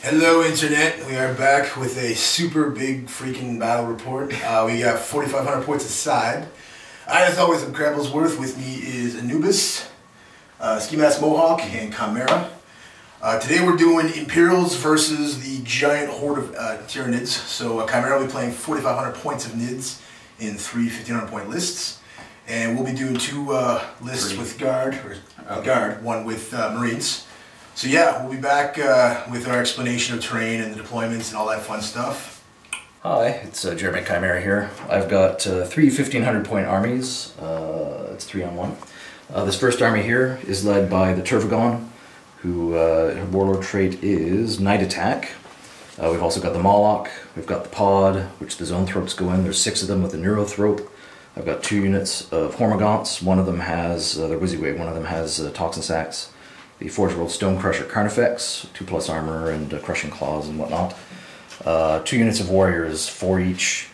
Hello Internet, we are back with a super big freaking battle report. We got 4,500 points aside. As always, I'm Crabblesworth. With me is Anubis, Ski Mask Mohawk, and Chimera. Today we're doing Imperials versus the giant horde of Tyranids. So Chimera will be playing 4,500 points of Nids in three 1,500 point lists. And we'll be doing two lists with Guard, one with Marines. So yeah, we'll be back with our explanation of terrain and the deployments and all that fun stuff. Hi, it's Jeremy Chimera here. I've got three 1,500 point armies. It's 3-on-1. This first army here is led by the Turvagon, who her warlord trait is Night Attack. We've also got the Moloch, we've got the Pod, which the Zoanthropes go in. There's 6 of them with the Neurothrope. I've got 2 units of Hormagaunts. One of them has their Wizzywig, one of them has Toxin Sacks. The Forge World Stonecrusher Carnifex, 2+ armor and Crushing Claws and whatnot. 2 units of warriors, 4 each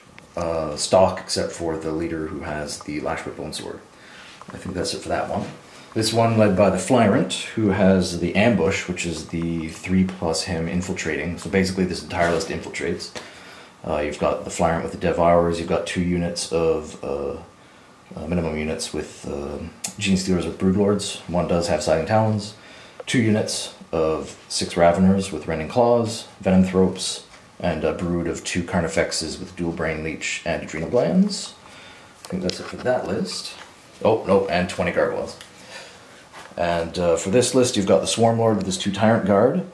stock, except for the leader who has the Lashwhip Bone Sword. I think that's it for that one. This one led by the Flyrant, who has the Ambush, which is the 3+ him infiltrating. So basically this entire list infiltrates. You've got the Flyrant with the Devourers, you've got 2 units of minimum units with Gene Stealers with Broodlords. One does have Siding Talons. 2 units of 6 Raveners with Rending Claws, Venomthropes, and a brood of 2 Carnifexes with Dual Brain Leech and Adrenal Glands. I think that's it for that list. Oh, no, and 20 Gargoyles. And for this list, you've got the Swarm Lord with his 2 Tyrant Guard.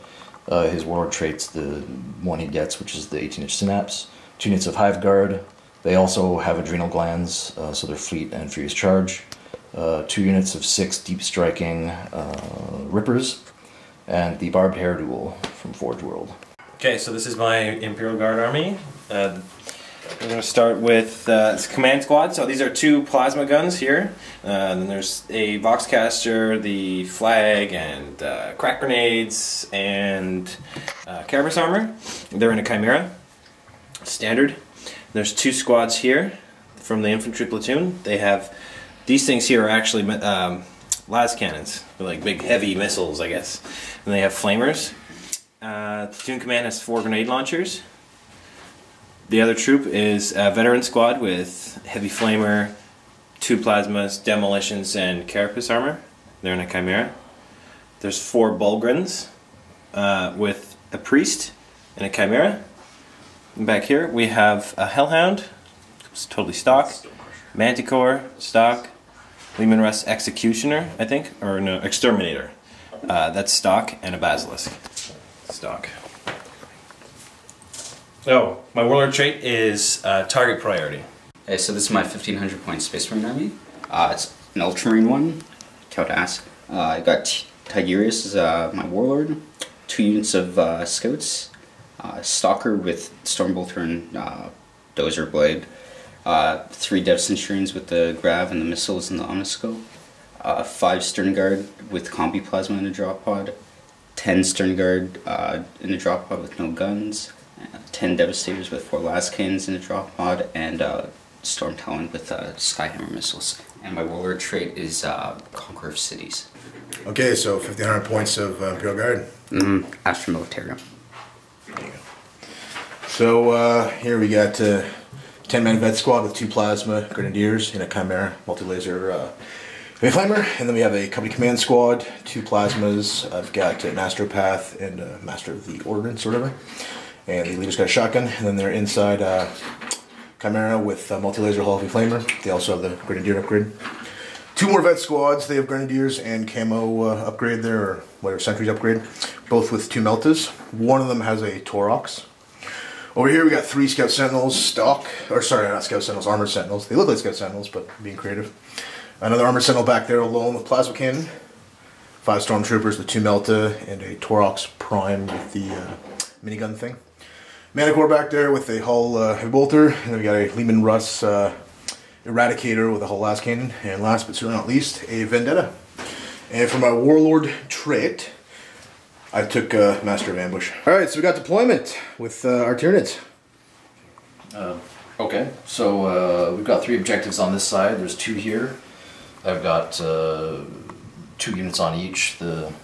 His warlord trait's the one he gets, which is the 18-inch Synapse. 2 units of Hive Guard. They also have Adrenal Glands, so they're Fleet and Furious Charge. 2 units of 6 Deep Striking Rippers, and the Barbed Hair Duel from Forge World. Okay, so this is my Imperial Guard army. We're going to start with Command Squad. So these are 2 plasma guns here. Then there's a Voxcaster, the Flag, and Crack Grenades, and Carapace Armor. They're in a Chimera. Standard. There's 2 squads here from the Infantry Platoon. They have... These things here are actually las cannons. They're like big heavy missiles, I guess. And they have flamers. Platoon Command has 4 grenade launchers. The other troop is a Veteran Squad with Heavy Flamer, 2 Plasmas, Demolitions, and Carapace Armor. They're in a Chimera. There's 4 Bulgrins with a Priest and a Chimera. And back here we have a Hellhound. It's totally stock. Manticore, stock. Leman Russ Executioner, I think, or no, Exterminator. That's stock, and a Basilisk. Stock. Oh, my warlord trait is target priority. Okay, so this is my 1,500 point Space Marine army. It's an Ultramarine one, Kautas. I got Tigurius as my warlord, 2 units of scouts, Stalker with Stormbolter and Dozer Blade. 3 Dev Centurions with the Grav and the missiles and the Omniscope, 5 Stern Guard with Combi Plasma in a drop pod, 10 Stern Guard in a drop pod with no guns, 10 Devastators with 4 las cannons in a drop pod, and Storm Talon with Skyhammer missiles. And my warlord trait is Conqueror of Cities. Okay, so 1,500 points of Imperial Guard. Astra Militarum. There you go. So here we got 10-man vet squad with 2 plasma grenadiers in a Chimera multi-laser Flamer, and then we have a company command squad, 2 plasmas. I've got a Masteropath and a Master of the Ordnance or whatever, and the leader's got a shotgun. And then they're inside Chimera with a multi-laser Hall of Flamer. They also have the grenadier upgrade. 2 more vet squads. They have grenadiers and camo upgrade there, or whatever, sentries upgrade, both with 2 Meltas. One of them has a Torox. Over here we got 3 Scout Sentinels, stock, or sorry, not Scout Sentinels, Armored Sentinels. They look like Scout Sentinels, but being creative. Another Armored Sentinel back there alone with Plasma Cannon. 5 Stormtroopers with 2 Melta and a Torox Prime with the minigun thing. Manticore back there with a Hull Heavy Bolter, and then we got a Leman Russ Eradicator with a Hull Las Cannon, and last but certainly not least, a Vendetta. And for my Warlord trait, I took Master of Ambush. Alright, so we got deployment with our Tyranids. Okay, so we've got 3 objectives on this side. There's 2 here. I've got 2 units on each, the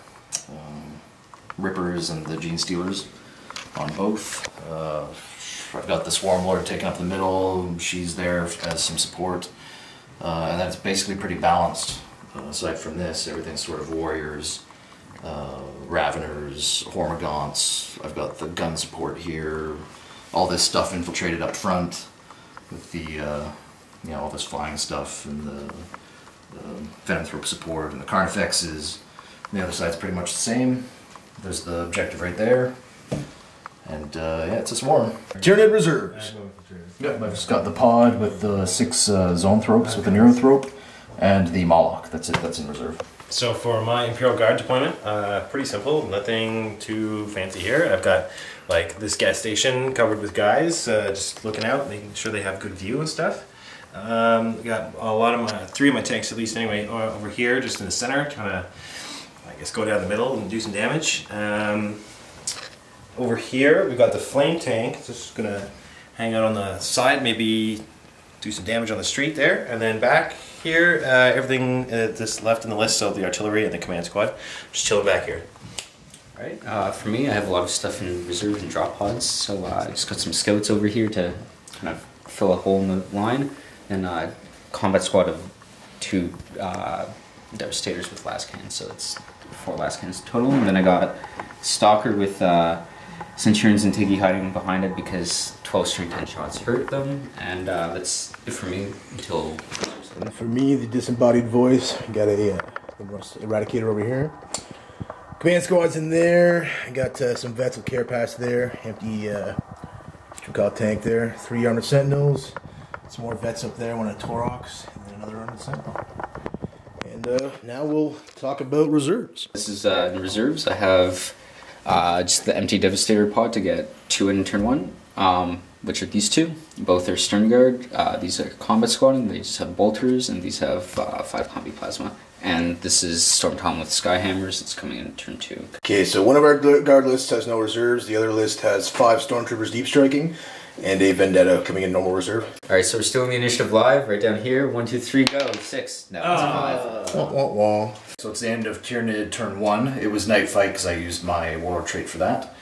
Rippers and the Gene Stealers. on both. I've got the Swarm Lord taking up the middle. She's there as some support. And that's basically pretty balanced. Aside from this, everything's sort of warriors, Raveners, Hormagaunts. I've got the gun support here. All this stuff infiltrated up front with the, you know, all this flying stuff and the Venomthrope support and the Carnifexes. The other side's pretty much the same. There's the objective right there. And yeah, it's a swarm. Tyranid reserves. Yep, I've just got the pod with the 6 Zoanthropes with the Neurothrope and the Moloch. That's it, that's in reserve. So for my Imperial Guard deployment, pretty simple, nothing too fancy here. I've got like this gas station covered with guys, just looking out, making sure they have good view and stuff. Got a lot of 3 of my tanks at least anyway, over here, just in the center, kind of, I guess, go down the middle and do some damage. Over here, we've got the flame tank, just gonna hang out on the side, maybe do some damage on the street there, and then back here, everything that's left in the list, so the artillery and the command squad, just chilling back here. Alright, for me, I have a lot of stuff in reserve and drop pods, so I just got some scouts over here to kind of fill a hole in the line, and a combat squad of 2 Devastators with last cannons, so it's 4 last cannons total, and then I got Stalker with Centurions and Tiggy hiding behind it because 12 string 10 shots hurt them, and that's it for me until... And for me, the disembodied voice, got a Eradicator over here. Command squad's in there. I got some vets with Carapace there. Empty Trukal tank there. 3 armored sentinels. Some more vets up there. One at Torox, and then another armored sentinel. And now we'll talk about reserves. This is in reserves. I have just the empty Devastator pod to get 2 in turn 1, which are these 2. Both are Stern Guard. These are Combat Squad, and they just have Bolters, and these have 5 Combi Plasma. And this is Storm Tom with Skyhammers. It's coming in turn 2. Okay, so one of our guard lists has no reserves. The other list has 5 Stormtroopers deep striking and a Vendetta coming in normal reserve. Alright, so we're still in the initiative live. Right down here. 1, 2, 3, go. 6. No, it's 5. Wah, wah, wah. So it's the end of Tyranid turn 1. It was Night Fight because I used my Warlord trait for that.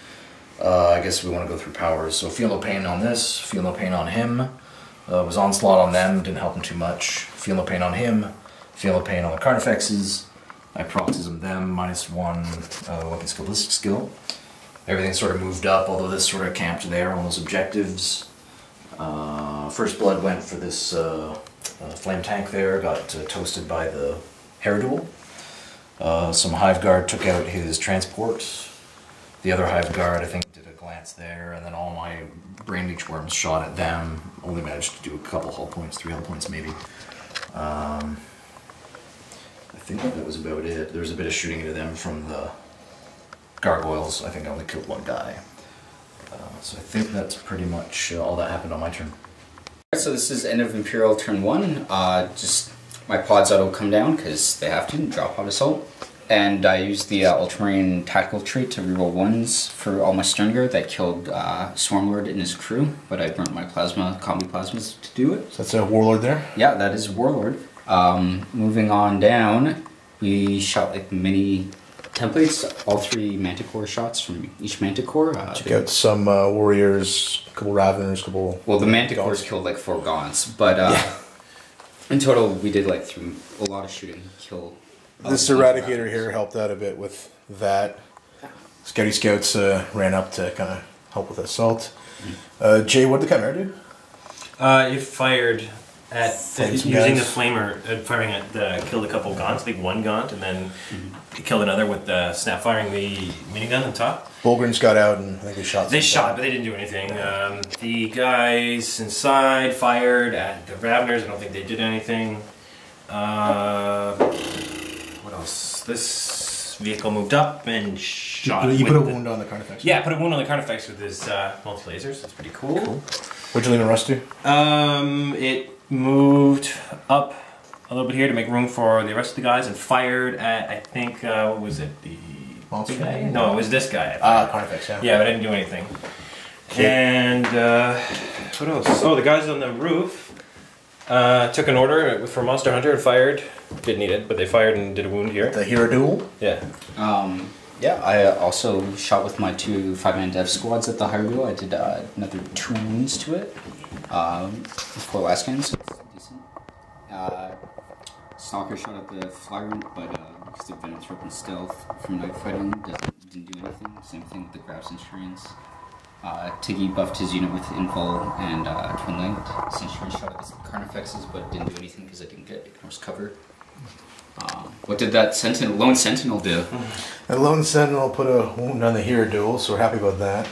I guess we want to go through powers. So Feel No Pain on this, Feel No Pain on him. Was Onslaught on them, didn't help him too much. Feel No Pain on him, Feel No Pain on the Carnifexes. I proxism them, -1 weapon skill, ballistic skill. Everything sort of moved up, although this sort of camped there on those objectives. First Blood went for this flame tank there, got toasted by the Hair-Duel. Some Hive Guard took out his transport. The other Hive Guard, I think, did a glance there, and then all my Brain Leech Worms shot at them. Only managed to do a couple hull points, 3 hull points maybe. I think that was about it. There was a bit of shooting into them from the Gargoyles. I think I only killed 1 guy. So I think that's pretty much all that happened on my turn. So this is end of Imperial turn 1. Just my pods auto come down because they have to, drop pod assault. And I used the Ultramarine tactical trait to reroll 1s for all my Stern Guard that killed Swarmlord and his crew, but I burnt my combi plasmas to do it. So that's a Warlord there? Yeah, that is Warlord. Moving on down, we shot like mini templates, all 3 Manticore shots from each Manticore. Check out some Warriors, a couple Raveners, a couple... Well, the Manticores killed like 4 Gaunts, but in total we did like a lot of shooting, kill... This Eradicator here helped out a bit with that. Scouty Scouts ran up to kind of help with assault. Jay, what did the Chimera do? It fired at using the flamer, firing at killed a couple of Gaunts, I think 1 Gaunt, and then killed another with snap firing the minigun on top. Bulgrins got out and I think they shot. They shot, but they didn't do anything. The guys inside fired at the Raveners. I don't think they did anything. What else? This vehicle moved up and shot. You put a wound on the Carnifex? Yeah, put a wound on the Carnifex with his multi-lasers. That's pretty cool. Where'd you leave the rust to? It moved up a little bit here to make room for the rest of the guys and fired at, I think, what was it? The Monster guy? No, it was this guy. Carnifex, yeah. Yeah, but I didn't do anything. Okay. And what else? Oh, the guys on the roof took an order for Monster Hunter and fired. Didn't need it, but they fired and did a wound here. The Hero Duel? Yeah. Yeah, I also shot with my 2 5-man dev squads at the high wheel. I did another 2 wounds to it before last game, so it's decent. Stalker shot at the flyrant, but because they've been interrupting stealth from night fighting, didn't do anything. Same thing with the Grab Centurions. Tiggy buffed his unit with info and Twin Linked. Centurion shot at the Carnifexes, but didn't do anything because I didn't get Ignor's cover. What did that lone sentinel do? The lone sentinel put a wound on the hero duel, so we're happy about that.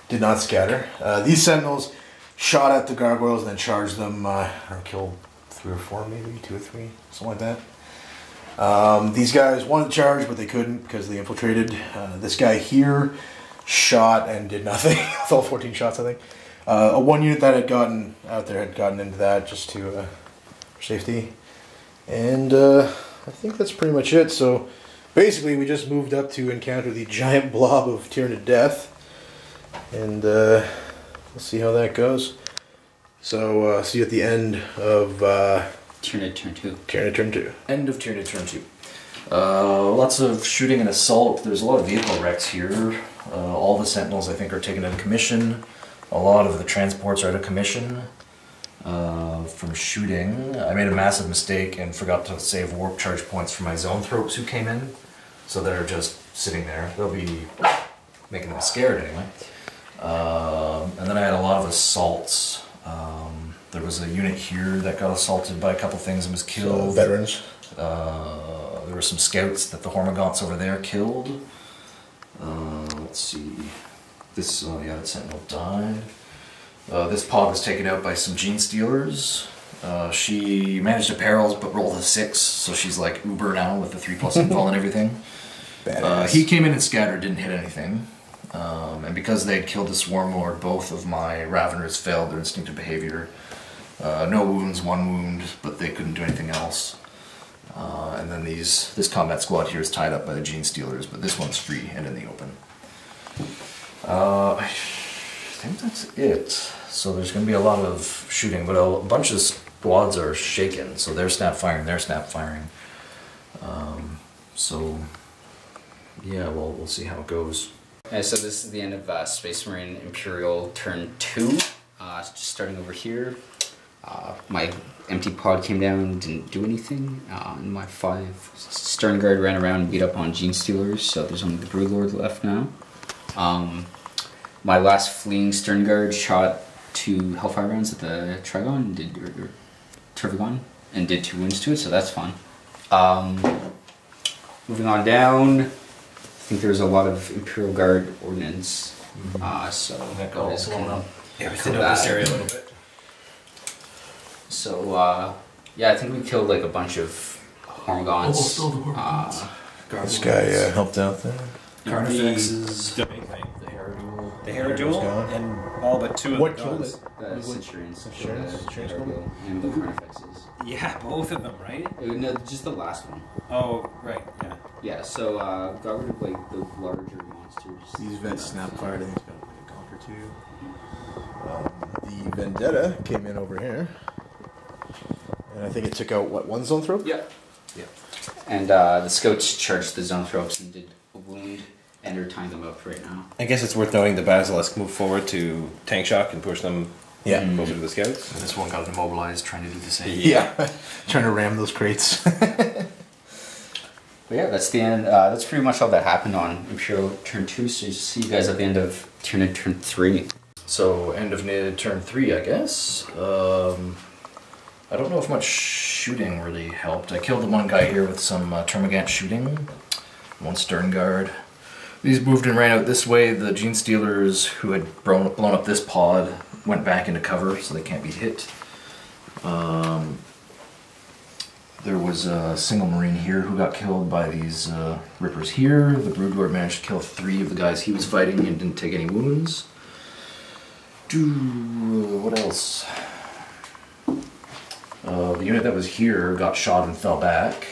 Did not scatter. These sentinels shot at the gargoyles and then charged them, or killed 3 or 4 maybe, 2 or 3, something like that. These guys wanted to charge, but they couldn't because they infiltrated. This guy here shot and did nothing. It's all 14 shots, I think. One unit that had gotten out there had gotten into that just to for safety. And I think that's pretty much it. So basically we just moved up to encounter the giant blob of Tyranid Death. And we'll see how that goes. So see you at the end of Tyranid turn 2. Tyranid turn 2. End of Tyranid turn 2. Lots of shooting and assault. There's a lot of vehicle wrecks here. All the sentinels, I think, are taken out of commission. A lot of the transports are out of commission from shooting. I made a massive mistake and forgot to save warp charge points for my zoanthropes who came in. So they're just sitting there. They'll be making them scared anyway. And then I had a lot of assaults. There was a unit here that got assaulted by a couple things and was killed. So, veterans. There were some scouts that the Hormagaunts over there killed. Let's see. This, oh yeah, that sentinel died. This pod was taken out by some gene stealers. She managed to perils but rolled a 6, so she's like uber now with the 3+ invul and everything. He came in and scattered, didn't hit anything. And because they'd killed the Swarm Lord, both of my Raveners failed their instinctive behavior. No wounds, 1 wound, but they couldn't do anything else. And then this combat squad here is tied up by the gene stealers, but this one's free and in the open. I think that's it. So there's going to be a lot of shooting, but a bunch of squads are shaken, so they're snap firing, so yeah, well, we'll see how it goes. Okay, so this is the end of Space Marine Imperial turn 2. Just starting over here. My empty pod came down, didn't do anything. And my 5 Stern Guard ran around and beat up on Gene Stealers, so there's only the Broodlord left now. My last fleeing Stern Guard shot 2 Hellfire rounds at the Trigon, or Turvagon, and did 2 wounds to it, so that's fun. Moving on down, I think there's a lot of Imperial Guard ordnance, so that goes up. Yeah, we thinned out this area a little bit. So, yeah, I think we killed like a bunch of Hormagaunts. This guy helped out there. Carnifexes, The big thing. the The Heraldule and all but 2 of What the killed guns. it? The Centurions, Centurions and the Carnifexes. Yeah, both of them, right? No, just the last one. Oh, right, yeah. Yeah, so got rid of like the larger monsters. These vets snap fired. I think it's got a conquer 2. The Vendetta came in over here. And I think it took out, what, 1 Zoanthrope? Yeah. Yeah. And the scouts charged the Zoanthropes and did a wound, and they're tying them up right now. I guess it's worth noting the Basilisk moved forward to tank shock and push them closer to the scouts. And this one got immobilized trying to do the same. Yeah. Trying to ram those crates. But yeah, that's the end. That's pretty much all that happened on Imperial turn 2. So see you guys at the end of Tyranid turn 3. So end of Nid turn 3, I guess. I don't know if much shooting really helped. I killed the one guy here with some Termagant shooting. 1 Stern Guard. These moved and ran out this way. The Gene Stealers, who had blown up this pod, went back into cover, so they can't be hit. There was a single Marine here who got killed by these Rippers here. The Broodlord managed to kill 3 of the guys he was fighting and didn't take any wounds. What else? The unit that was here got shot and fell back.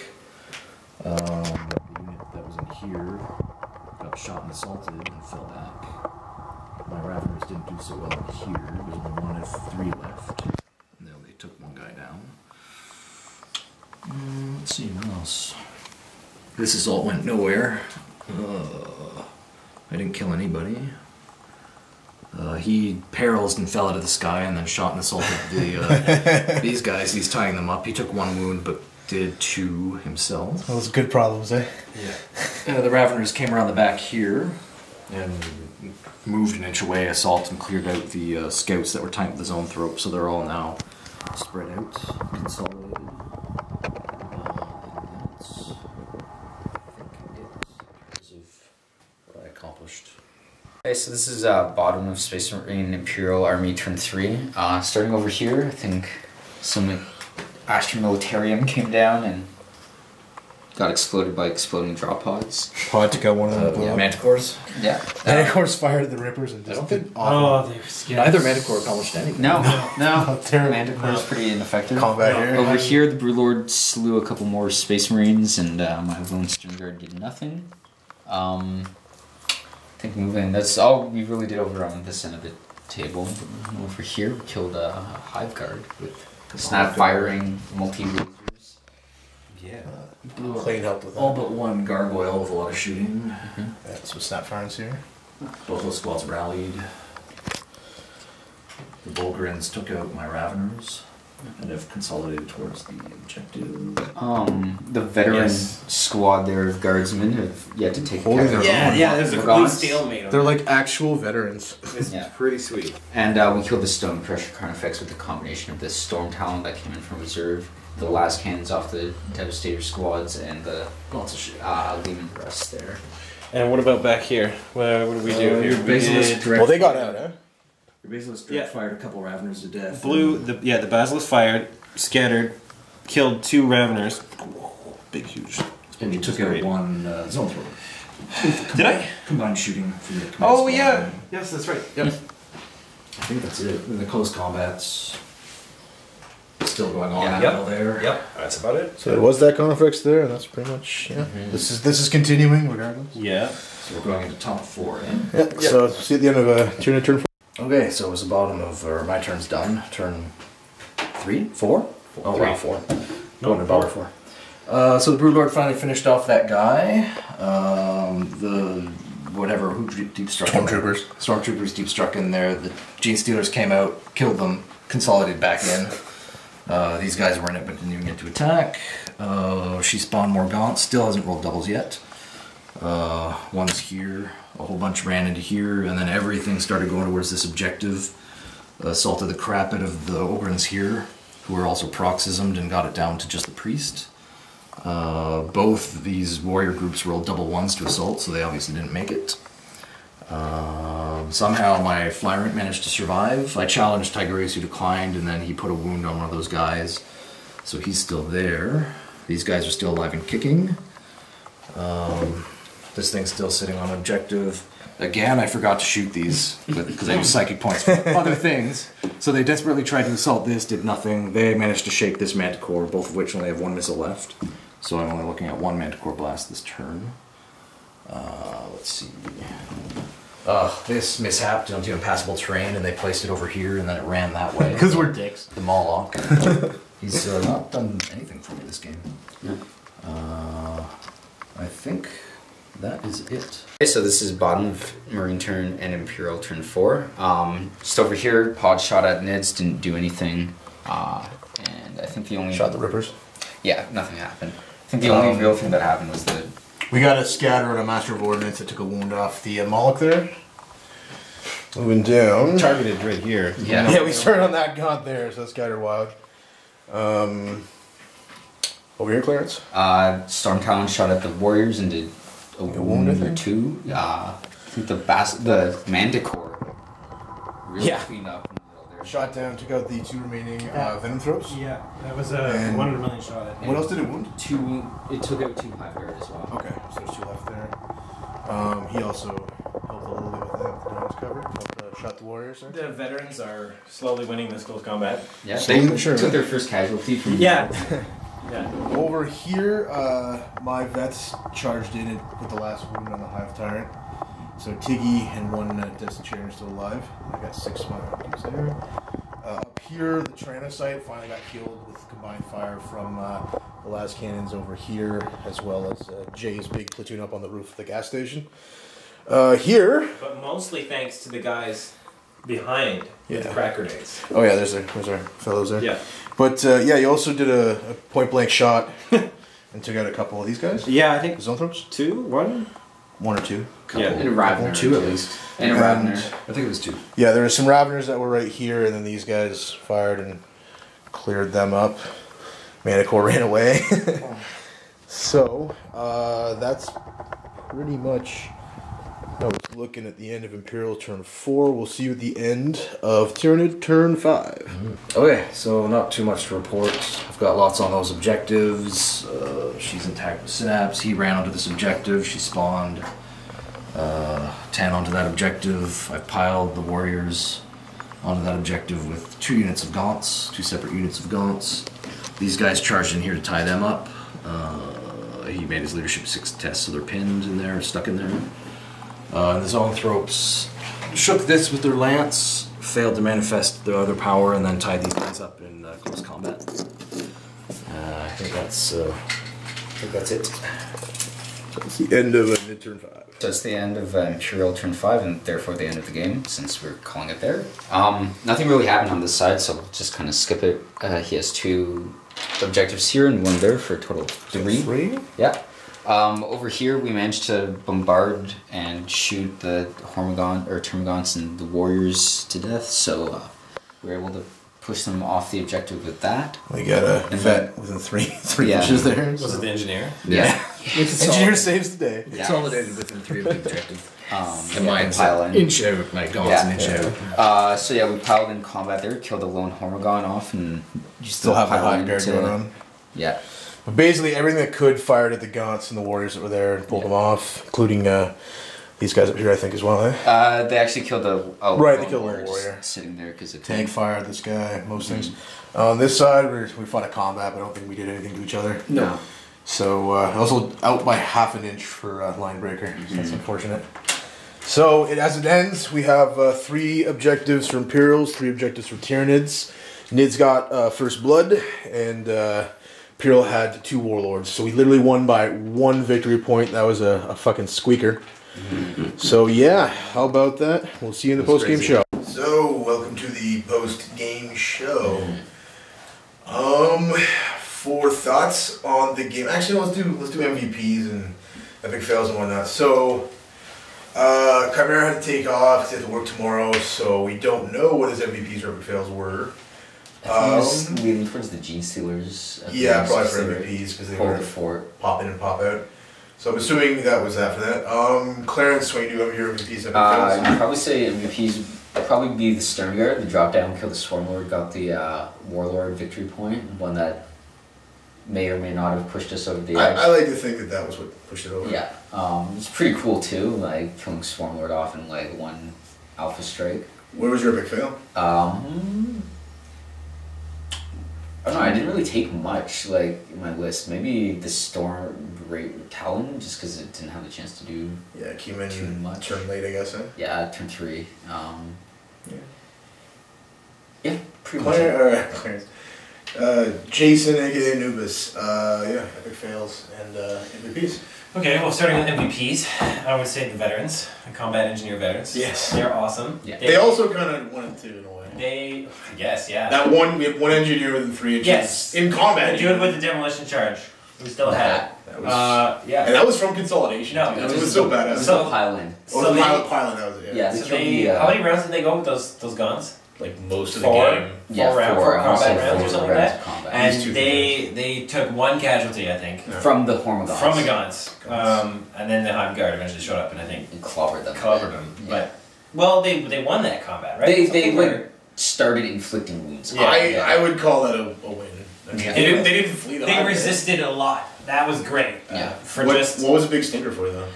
The unit that was in here got shot and assaulted and fell back. My Raveners didn't do so well in here. There's only 1 of 3 left. And they only took 1 guy down. Let's see, what else? This assault went nowhere. I didn't kill anybody. He perils and fell out of the sky and then shot and assaulted these guys. He's tying them up. He took 1 wound but did 2 himself. Those good problems, eh? Yeah. The Raveners came around the back here and moved an inch away, assaulted and cleared out the scouts that were tying up the zone throat, so they're all now spread out, consolidated. That's, I think, it in terms of what I accomplished. Okay, so this is bottom of Space Marine Imperial Army turn 3. Starting over here, I think some Astra Militarium came down and got exploded by exploding drop pods. Pod took out one of them. Yeah, Manticores? Yeah. Manticores fired the Rippers and just did awful. they were scary. Neither Manticore accomplished anything. No. Terrible. Manticore's pretty ineffective. Combat here. Over here, the Brewlord slew a couple more Space Marines, and my lone Stern Guard did nothing. I think moving. That's all we really did over on this end of the table. Over here, we killed a Hive Guard with snap firing multi-lasers. Yeah. Clayton helped with that. All but 1 gargoyle with a lot of shooting. Yeah, some snap firings here. Both those squads rallied. The Bulgarins took out my Raveners and have consolidated towards the objective. The veteran Yes. squad there of guardsmen have yet to take Holy care of yeah, their own there's a Gorgons. complete stalemate. They're like actual veterans. It's Yeah. pretty sweet. And we killed the Stone Crusher Carnifex with the combination of the Storm Talon that came in from reserve, the last cannons off the Devastator squads, and the Lots of shit. Lehman Breast there. And what about back here? What do we do Your here? We Basilisk did- direct Well, they got out, eh? Your Basilisk Yeah. fired a couple Raveners to death. the Basilisk fired, scattered, killed 2 Raveners. Big, huge. And you took out 1 zone thrower. Did I? Combined shooting for your command Oh squad. yeah. Yes, that's right. Yep. I think that's it. And the close combat's still going on Yeah. in the middle there. Yep. That's about it. So there was that conflict there, and that's pretty much This is continuing regardless. Yeah. So we're going into top 4. Yeah. So see at the end of turn 4. Okay, so it was the bottom of, or my turn's done. Turn 3? 4? Oh, wow, 4. Going to bottom 4. So the Broodlord finally finished off that guy. Who deep struck Stormtroopers. Stormtroopers deep struck in there. The Gene Stealers came out, killed them, consolidated back in. These guys were in it but didn't even get to attack. She spawned more gaunts, still hasn't rolled doubles yet. One's here, a whole bunch ran into here, and then everything started going towards this objective. Assaulted the crap out of the Ogrins here, who were also proxismed and got it down to just the priest. Both these warrior groups rolled double 1s to assault, so they obviously didn't make it. Somehow my Flyrant managed to survive. I challenged Tigurius, who declined, and then he put a wound on one of those guys. So he's still there. These guys are still alive and kicking. This thing's still sitting on objective. Again, I forgot to shoot these because I used psychic points for other things. So they desperately tried to assault this, did nothing. They managed to shake this Manticore, both of which only have 1 missile left. So I'm only looking at 1 Manticore blast this turn. Let's see. This mishapped onto impassable terrain, and they placed it over here, and then it ran that way. Because we're dicks. The Moloch. He's not done anything for me this game. Yeah. I think that is it. Okay, so this is bottom of Marine turn and Imperial turn 4. Just over here, pod shot at Nids, didn't do anything. And I think the only... Shot the Rippers. Yeah, nothing happened. I think the only real thing that happened was the... We got a scatter and a Master of Ordnance that took a wound off the Moloch there. Moving down. Targeted right here. Yeah. Yeah, we started on that gaunt there, so that's scattered wild. Over here, Clarence. Storm Talon shot at the Warriors and did a wound I or think? 2. I think the Manticore really Yeah. cleaned up in the middle there. Shot down, took out the 2 remaining Venom Throats. Yeah, that was a And- 1 in a million shot. I think. What else did it wound? 2, it took out 2 Hive Guard as well. Okay, so there's 2 left there. He also helped a little bit with the Darkness cover. Helped, shot the Warriors there. The veterans are slowly winning this close combat. Yeah, So they sure. took their first casualty from... Yeah. Yeah. Over here, my vets charged in and put the last wound on the Hive Tyrant. So Tiggy and 1 Destin Chair are still alive. I got 6 smart dudes there. Up here, the Tyranids site finally got killed with combined fire from the las cannons over here, as well as Jay's big platoon up on the roof of the gas station. Here... But mostly thanks to the guys behind with the crack grenades. Oh yeah, there's our fellows there. Yeah. But yeah, you also did a point-blank shot and took out a couple of these guys. Yeah, I think Zoanthropes? 2, 1? 1 or 2. Yeah. And a Ravener. 2 at least. And a Ravener. I think it was 2. Yeah, there were some Raveners that were right here, and then these guys fired and cleared them up. Manticore ran away. So, that's pretty much how it's looking at the end of Imperial turn 4. We'll see you at the end of Tyranid turn 5. Okay, so not too much to report. I've got lots on those objectives. She's intact with Synapse. He ran onto this objective. She spawned 10 onto that objective. I piled the warriors onto that objective with 2 units of gaunts, 2 separate units of gaunts. These guys charged in here to tie them up. He made his leadership 6 tests, so they're pinned in there, stuck in there. The Zoanthropes shook this with their lance, failed to manifest their other power, and then tied these guys up in close combat. I think that's it. So it's the end of mid-turn 5. So it's the end of Imperial turn 5, and therefore the end of the game, since we're calling it there. Nothing really happened on this side, so we'll just kind of skip it. He has 2 objectives here and 1 there for a total of 3. 3? Yeah. Over here, we managed to bombard and shoot the Termagants and the warriors to death, so we were able to push them off the objective with that. We got a vet within 3 Yeah. inches there. Was it the engineer? Yeah. Engineer saves the day. Consolidated within 3 of the objective. And mine's pile in. inch out, my gaunts an inch out. So yeah, we piled in combat there, killed a lone Hormagon off, and You still have the high guard going on. Yeah. But basically, everything that could fired at the Gaunts and the warriors that were there and pulled them off, including these guys up here, I think, as well. They actually killed a Right, they lone killed a warrior warrior. just sitting there because it Tank fired this guy, most things. On this side, we fought a combat, but I don't think we did anything to each other. No. So, also out by half an inch for line breaker. So that's unfortunate. So, as it ends, we have 3 objectives for Imperials, 3 objectives for Tyranids. Nids got First Blood, and Imperial had 2 Warlords. So we literally won by 1 victory point. That was a fucking squeaker. So yeah, how about that? We'll see you in the post-game show. So, welcome to the post-game show. For thoughts on the game. Actually, let's do MVPs and epic fails and whatnot. So, Chimera had to take off. He had to work tomorrow, so we don't know what his MVPs or epic fails were. I think he was leaning towards the Gene Stealers. Yeah, probably for MVPs because they were the fort. pop in and pop out. So I'm assuming that was after that. Clarence, when you do have your MVPs, epic fails? I'd probably say MVPs would probably be the Stern Guard, the drop down, killed the Swarmlord, got the Warlord victory point, one that may or may not have pushed us over the edge. I like to think that that was what pushed it over. Yeah, it's pretty cool too, like killing Swarmlord off in like 1 alpha strike. Where was your epic fail? I don't know, I didn't really take much, like, in my list. Maybe the Storm Great Talon, just because it didn't have the chance to do Yeah, came in too much. turn late, I guess, eh? Yeah, turn 3. Yeah. Yeah, pretty much. Clarence. Jason, aka Anubis. Yeah, epic fails and MVPs. Okay, well, starting with MVPs, I would say the veterans, the combat engineer veterans. Yes. They're awesome. Yeah. They also kind of went too in a way. Yes, yeah. That one, we had 1 engineer within 3 inches. Yes. In combat. Do it with the demolition charge. We still had it. That was, Yeah. and that was from consolidation. No, too. it It was was so the- badass. so- Pylon. Oh, the they- pilot, that was it. Yeah, So they, how many rounds did they go with those guns? Like most of the 4? game. Yeah, 4 rounds, 4, 4 I wanna say combat rounds or 4 something like rounds that. of combat. And These two they took 1 casualty, I think, From the Hormagons. from the guns. And then the Hive Guard eventually showed up and I think And clobbered them. covered them. Yeah. But well, they won that combat, right? They Something like where- started inflicting wounds. Yeah. I would call that a win. I mean, Yeah. they didn't flee the They high resisted a lot. That was great. Yeah. For what, just what was a big stinker for you though?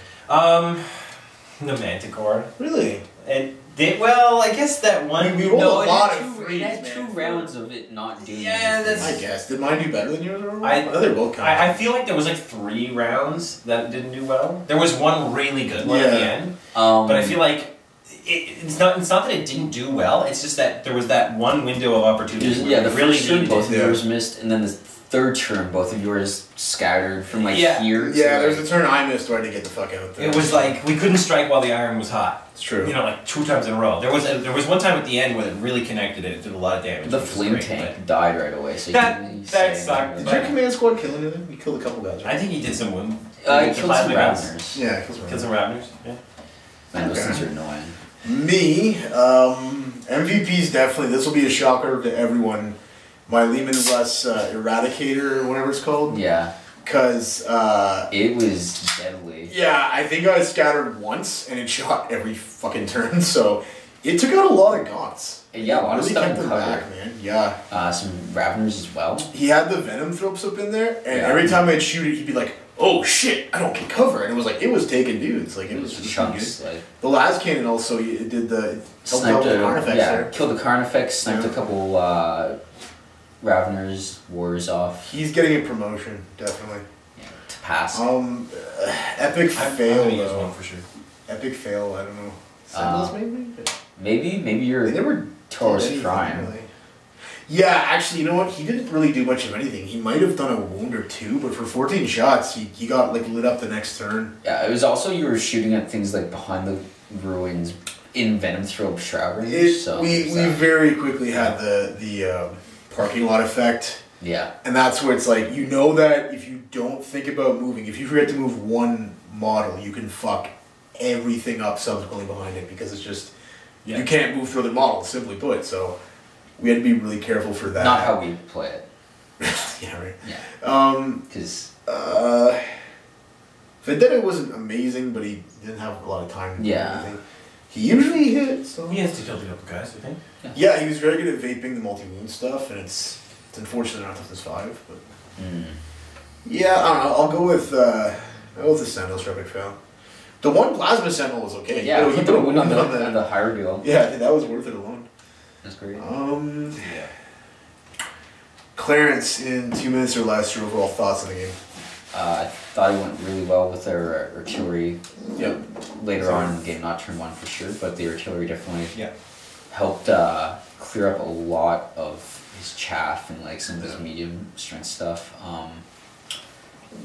the Manticore. Really? And they I guess that one. We rolled No, a it lot had of 2, threes, it had man. 2 rounds of it not doing Yeah, anything. that's- I guess. Did mine do better than yours? Or I- they're both kind of. I feel like there was like 3 rounds that didn't do well. There was one really good one at the Yeah. end, but I feel like it's not that it didn't do well. It's just that there was that one window of opportunity. Yeah, the really first turn needed both it. of yours missed, and then the third turn both of yours scattered from like Yeah. here. Yeah, to, there's like, a turn I missed where I had to get the fuck out there. It was like we couldn't strike while the iron was hot. It's true. You know, like 2 times in a row. There was one time at the end where it really connected and it did a lot of damage. the which was flame great, tank died right away. So That- you that sucked. Did your command squad kill anything? You killed a couple guys, but right? I think he did some wound. He The killed some plasma guns. Ravners. Yeah, kills Killed some Ravners. Yeah. Man, those Okay. things are annoying. Me, MVP's definitely, this will be a shocker to everyone. My Lehman Russ Eradicator, or whatever it's called. Yeah, Because, it was deadly. yeah, I think I scattered once and it shot every fucking turn, so it took out a lot of gaunts. Yeah, a lot of Really stuff kept in them cover. back, man. Yeah. Some Ravners as well. He had the Venom Thropes up in there, and Yeah. every time I'd shoot it, he'd be like, oh shit, I don't get cover. And it was like, it was taking dudes. Like, it was really chunks. good. Like, The last cannon also, it did the, it helped out sniped with the Carnifex yeah, there. killed the Carnifex, sniped Yeah. a couple Ravners, Warriors off. He's getting a promotion, definitely. Yeah, to pass. Epic I'm fail, gonna use though. one for sure. Epic fail, I don't know. Sentinels, maybe? Maybe you're They never Taurus did anything, Prime. really. Yeah, actually, you know what? He didn't really do much of anything. He might have done a wound or two, but for 14 shots, he got like lit up the next turn. Yeah, it was also you were shooting at things like behind the ruins in Venom Thrope Shroud Range. So we there's that. very quickly had the parking lot effect, Yeah. and that's where it's like, you know that if you don't think about moving, if you forget to move one model, you can fuck everything up subsequently behind it, because it's just, Yeah. you can't move through other models, simply put, so we had to be really careful for that. Not how we play it. Yeah, right. Yeah. Because Vendetta wasn't amazing, but he didn't have a lot of time to do Yeah. anything. He usually hit, so... He has to kill a couple guys, I think. Yeah, he was very good at vaping the multi-wound stuff, and it's unfortunately not toughness 5, but... Yeah, I don't know, I'll go with the Sentinels for epic fail. The one Plasma Sentinel was okay. Yeah, He put put the a wound on wound the higher deal. Yeah, I think that was worth it alone. That's great. Yeah. Clarence, in 2 minutes or less, your overall thoughts on the game? I thought it went really well with their artillery. Yep. Later on in the game, not turn 1 for sure, but the artillery definitely Yeah. helped clear up a lot of his chaff and like some of his medium strength stuff.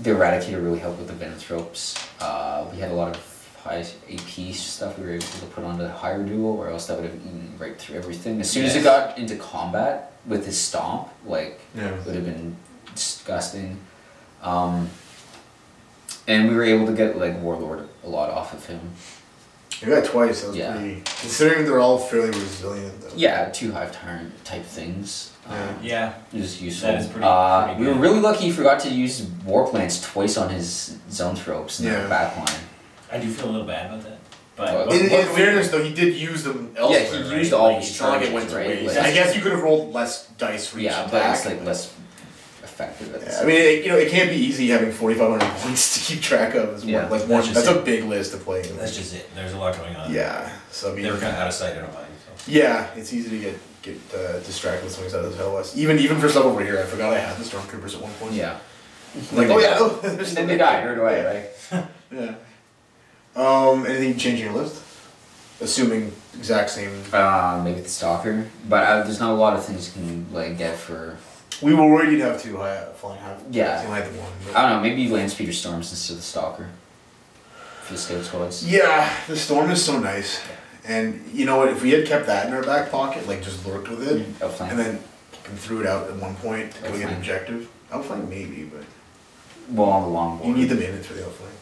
The Eradicator really helped with the Venom Thropes. We had a lot of high AP stuff we were able to put onto the higher duel, or else that would have eaten right through everything. As soon as it got into combat with his stomp, like, Yeah. it would have been disgusting. And we were able to get like Warlord a lot off of him. You got twice, that was Yeah. pretty... Considering they're all fairly resilient, though. Yeah, 2 hive tyrant type things. Yeah. It was useful. That is pretty we were good. really lucky he forgot to use Warplants twice on his zone thropes in Yeah. the back line. I do feel a little bad about that. Well, But In luckily- fairness, though, he did use them elsewhere. Yeah, he right? used all Like, his it's not like it charges, went to right? waste. Like- I guess you could have rolled less dice for each Yeah, attack. but it's like less effective. At the Yeah, I same mean, it can't be easy having 4,500 points to keep track of. As Yeah, one, like that's one, just that's it. a big list to play. That's just it. There's a lot going on. Yeah, so I mean, They were kind of out of sight in a while. So. yeah, it's easy to get distracted with something that hell was. Even for stuff over here, I forgot I had the stormtroopers at one point. Yeah. Like, oh yeah, oh, And then they died right away, right? Yeah. Anything changing your list? Assuming exact same. Maybe the Stalker. But there's not a lot of things you can like get for... We were worried you'd have 2 high flying high. Yeah. I had the one. but- I don't know, maybe Land Speeder Storms instead of the Stalker. For the scout squads. Yeah, the storm is so nice. And you know what? If we had kept that in our back pocket, like just lurked with it, Outflank. and then fucking threw it out at one point to go get an Outflank. objective, outflank maybe, but Well, on the long board. you need them in it for the outflank.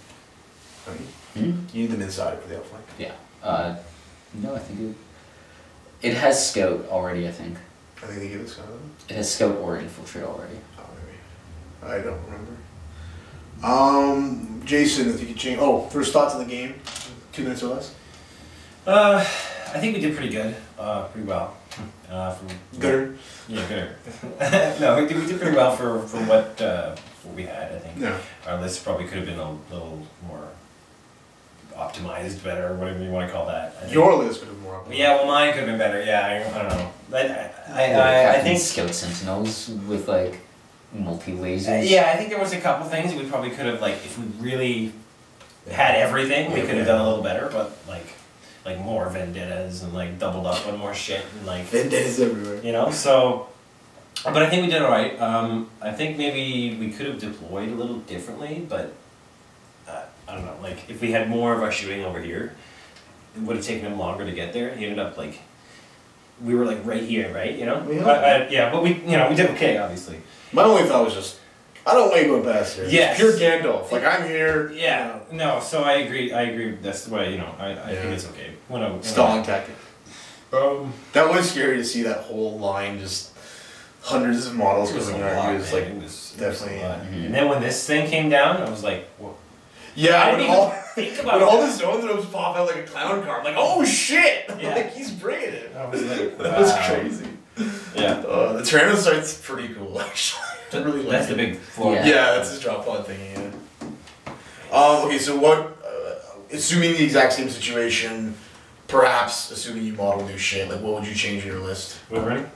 Don't you? Hmm? You need them inside for the outflank. Yeah. No, I think it has Scout already, I think. I think they give us kind of them. It has Scout or Infiltrate already. Oh, maybe. I don't remember. Jason, if you could change. Oh, first thoughts on the game? 2 minutes or less. I think we did pretty good. Pretty well. Gooder. Yeah, gooder. No, we did pretty well for what we had. I think. Yeah. Our list probably could have been a little more optimized, better, whatever you want to call that. I think. Your list could have more up. Yeah, well, mine could have been better. Yeah, I don't know. I Captain think. Scout Sentinels with like multi-lasers. Yeah, I think there was a couple things we probably could have, like, if we really had everything, we could have done a little better. But like, like more vendettas and like doubled up on more shit and like Vendettas everywhere. you know. So, but I think we did all right. I think maybe we could have deployed a little differently, but I don't know. Like if we had more of our shooting over here, it would have taken him longer to get there. He ended up like we were like right here, right? You know. Yeah. But we we did okay, obviously. My only thought was just, I don't want you going past here. Yes. It's pure Gandalf. Like, I'm here. Yeah. No. So I agree. That's the way. I think it's okay. Stalling tactic. That was scary to see that whole line, just hundreds of models coming out. It was like, definitely. And then when this thing came down, I was like, whoa. Yeah, I didn't even think about when all the zones would pop out like a clown car, I'm like, oh shit! Yeah. Like, he's bringing it. I was like, That was wow. crazy. Yeah. The Tyranids sight's pretty cool, actually. I really like That's it. the big floor. Yeah, that's his drop pod thingy, yeah. Okay, so what, assuming the exact same situation, perhaps assuming you model new shit, like what would you change in your list? Wyvern?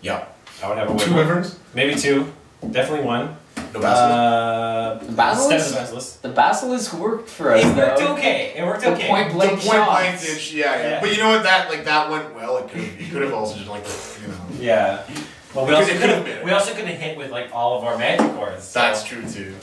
Yeah. I would have a Two Wyvern. Wyverns? Maybe two. Definitely one. No Basilisk? The Basilisk? Instead of the Basilisk. The Basilisk worked for us, It worked though. okay. It worked The okay. point blank The point blank shots. dish, yeah. Yeah. But you know what, that went well. It could have also just like, Yeah. Well, we Because also it could could've been. have. We also could have hit with like all of our magic cores. So. That's true too.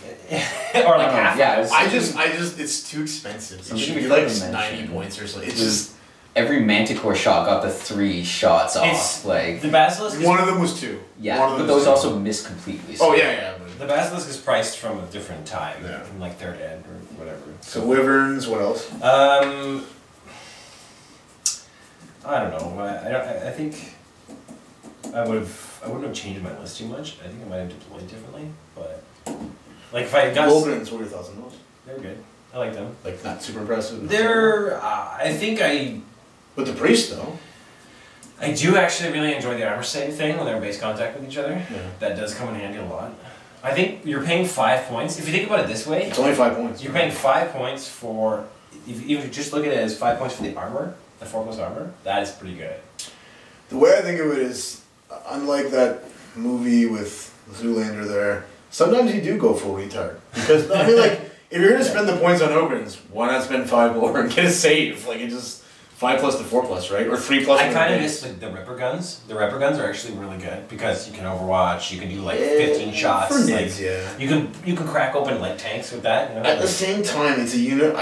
or like half. Yeah, of it. I just, it's too expensive. It should be like 90 points or something. It's just, Every Manticore shot got the 3 shots off. It's- Like, The Basilisk. one of them was 2. yeah, One of but them was those 2. also miss completely. Oh, yeah. The Basilisk is priced from a different time, Yeah. from like third ed or whatever. So Wyverns, what else? I don't know. I think I wouldn't have changed my list too much. I think I might have deployed differently, but like if I got Wildrins, what are your thoughts on those? they're good. I like them. Like, not super impressive. They're I think With the priest, though. I do actually really enjoy the armor save thing when they're in base contact with each other. Yeah. That does come in handy a lot. I think you're paying 5 points. If you think about it this way, It's only 5 points. you're paying 5 points for. If you just look at it as 5 points for the armor, the 4+ armor, that is pretty good. The way I think of it is, unlike that movie with Zoolander there, sometimes you do go full retard. Because, I mean, like, if you're going to spend the points on Ogrins, why not spend 5 more and get a save? Like, it just, 5+ to 4+, right? Or 3+. I kind of miss the Ripper guns. The Ripper guns are actually really good because you can overwatch. You can do like 15 shots. For Like, nids, yeah. you can crack open like tanks with that. You know? At the same time, it's a unit,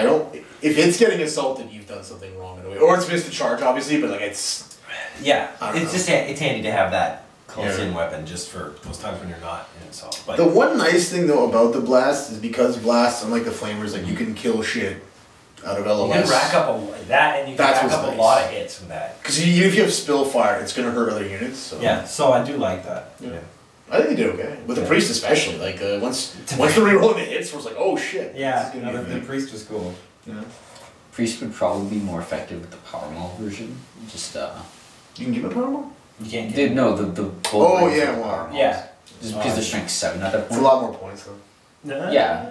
if it's getting assaulted, you've done something wrong in a way. Or it's missed a charge, obviously, but like, it's... Yeah, I don't it's know. just it's handy to have that close-in Yeah. weapon just for those times when you're not in assault. But The one nice thing, though, about the Blast is because Blasts, unlike the Flamers, like, you can kill shit out of LOS. you can rack up that, and you can That's rack what's up nice. a lot of hits with that. Because even if you have spill fire, it's going to hurt other units. So. Yeah, so I do like that. Yeah. I think they did okay. With the Yeah. priest especially. Like, once the reroll the hits, was like, oh shit. Yeah, this is gonna be the good. priest was cool. Yeah. Priest would probably be more effective with the Power Maul version. Just, You can give a power ball? You can't the Oh, rings yeah, of wow. Power Mauls. Yeah. Just because they're strength 7 at that It's a point. lot more points, though. No, Yeah.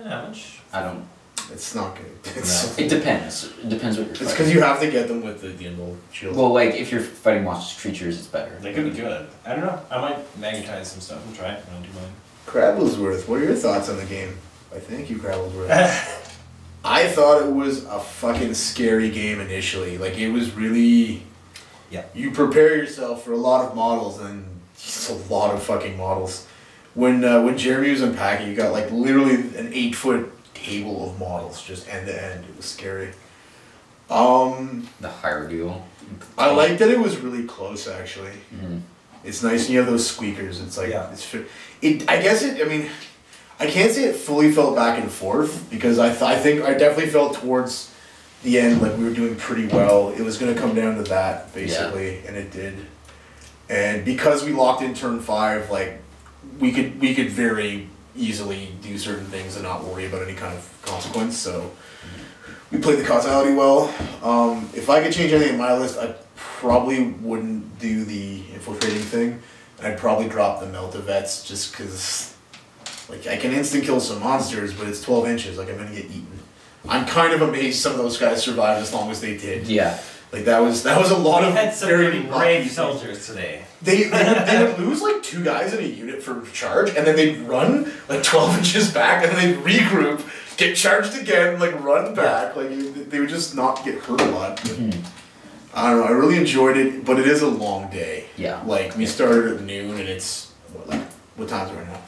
How much? I don't. It's not good. It depends. It depends what you're It's fighting. because you have to get them with the involved shield. Well, like, if you're fighting monstrous creatures, it's better. They could be good. I don't know. I might magnetize some stuff and try it when I do mine. Crabblesworth, what are your thoughts on the game? I thank you, Crabblesworth. I thought it was a fucking scary game initially. Like, it was really... Yeah. You prepare yourself for a lot of models, and it's a lot of fucking models. When Jeremy was unpacking, you got, like, literally an 8-foot table of models, just end to end. It was scary. The Hieroglyph. I like that it was really close, actually. Mhm. It's nice when you have those squeakers. It's like, Yeah. I mean, I can't say it fully felt back and forth, because I think I definitely felt towards the end like we were doing pretty well. It was going to come down to that, basically, and it did. And because we locked in turn 5, like, we could very easily do certain things and not worry about any kind of consequence, so we played the causality well. If I could change anything in my list, I probably wouldn't do the infiltrating thing. I'd probably drop the Meltivets just because, like, I can instant kill some monsters, but it's 12 inches, like, I'm gonna get eaten. I'm kind of amazed some of those guys survived as long as they did. Yeah. Like, that was a lot of had some very pretty lucky brave things. soldiers today. They would lose like 2 guys in a unit for charge, and then they'd run like 12 inches back, and then they'd regroup, get charged again, like run back, like they would just not get hurt a lot. I don't know. I really enjoyed it, but it is a long day. Yeah. Like we started at noon, and it's what time is it right now?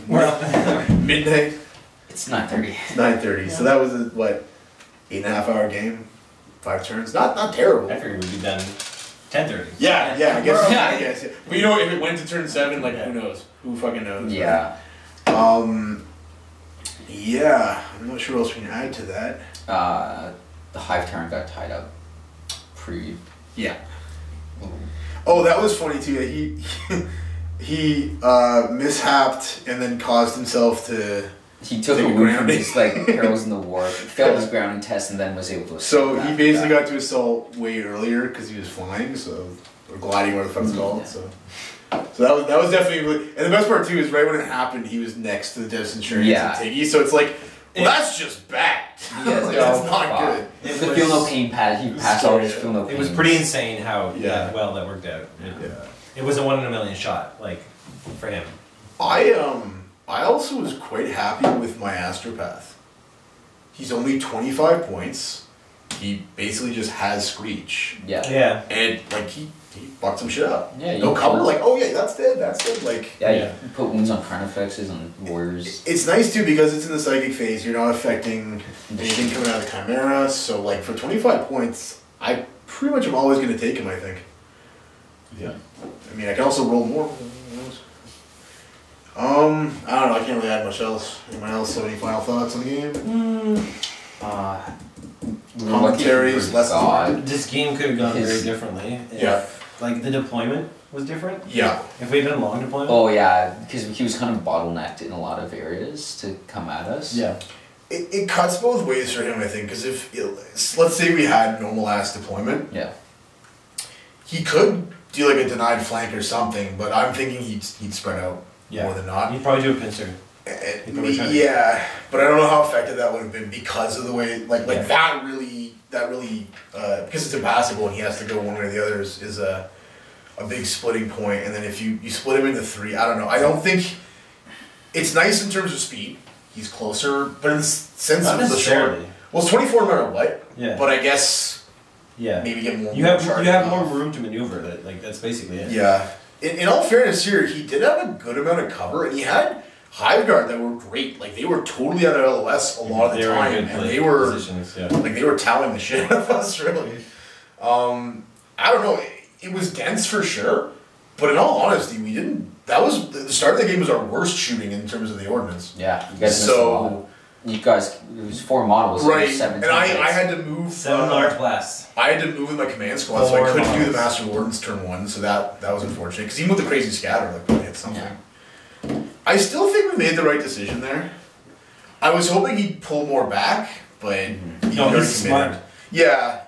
Well, Midnight. It's 9:30. It's 9:30. So that was a 8.5 hour game, 5 turns. Not terrible. I figured we'd be done 10:30. Yeah, I guess. Yeah. I guess. Yeah. But you know, if it went to turn 7, like who knows? Who fucking knows? Yeah. Right? Yeah. I'm not sure what else we can add to that. The Hive Tyrant got tied up. Yeah. Oh, that was funny too. He mishapped and then caused himself to. He took a wound from his Perils in the War, failed his grounding test, and then was able to. So he basically got to assault way earlier because he was flying, or gliding, whatever the fuck it's called. Yeah. So that was definitely, and the best part too is right when it happened, he was next to the Death Centurions and Tiggy. So it's like, well, that's just bad. Yeah, that's not good. The feel no pain pad. He passed all his feel no pain. It was pretty insane how well that worked out. It was a 1 in a million shot, like for him. I also was quite happy with my Astropath. He's only 25 points. He basically just has Screech. Yeah. And he fucked some shit up. Yeah. No cover, that's dead. You put wounds on Carnifexes, on Warriors. It's nice too because it's in the psychic phase. You're not affecting anything coming out of the Chimera. So for 25 points, I pretty much am always going to take him, I think. Yeah. I mean, I can also roll more. I don't know. I can't really add much else. Anyone else have any final thoughts on the game? Commentaries, lessons. This game could have gone very differently. Like the deployment was different. Yeah. If we had done long deployment. Oh yeah, because he was kind of bottlenecked in a lot of areas to come at us. Yeah. It cuts both ways for him, I think, because let's say we had normal ass deployment. Yeah. He could do a denied flank or something, but I'm thinking he'd spread out more than not. He'd probably do a pincer. Yeah, but I don't know how effective that would have been because of the way that really because it's impassable and he has to go one way or the other is a big splitting point. And then if you split him into 3, I don't know. I don't think it's nice in terms of speed. He's closer, but in the sense of the short. Well, it's 24 no matter what. Yeah. But I guess. Yeah. Maybe get more. You have more room to maneuver. That's basically it. Yeah. In all fairness, here he did have a good amount of cover, and he had Hive Guard that were great. They were totally out of LOS a lot of the time, and they were they were toweling the shit out of us. Really. I don't know. It was dense for sure, but in all honesty, we didn't. That was the start of the game was our worst shooting in terms of the ordnance. Yeah, you guys missed a lot. You guys, it was 4 models. Right, So 17 and I had to move 7 large blasts. I had to move with my command squad, so I couldn't do the Master Wardens turn 1. So that was unfortunate. Because even with the crazy scatter, we hit something. Yeah. I still think we made the right decision there. I was hoping he'd pull more back, but he's smart. Yeah.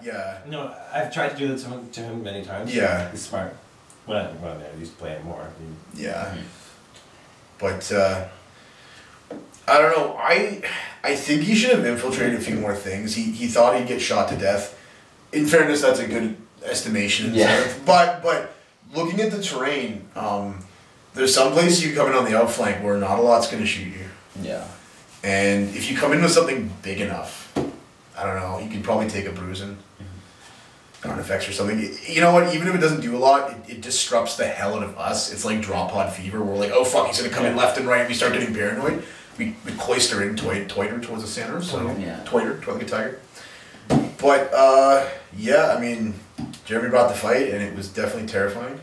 No, I've tried to do that to him many times. Yeah, he's smart. When I used to play him more. Yeah, but I don't know. I think he should have infiltrated a few more things. He thought he'd get shot to death. In fairness, that's a good estimation. Yeah. But looking at the terrain, there's some places you come in on the outflank where not a lot's going to shoot you. Yeah. And if you come in with something big enough, I don't know, you could probably take a bruising. Effects or something. You know what? Even if it doesn't do a lot, it disrupts the hell out of us. It's like drop pod fever. We're like, oh fuck, he's gonna come in left and right. And we start getting paranoid. We cloister in, toiter towards the center. So toiter like a tiger. But yeah, I mean, Jeremy brought the fight, and it was definitely terrifying.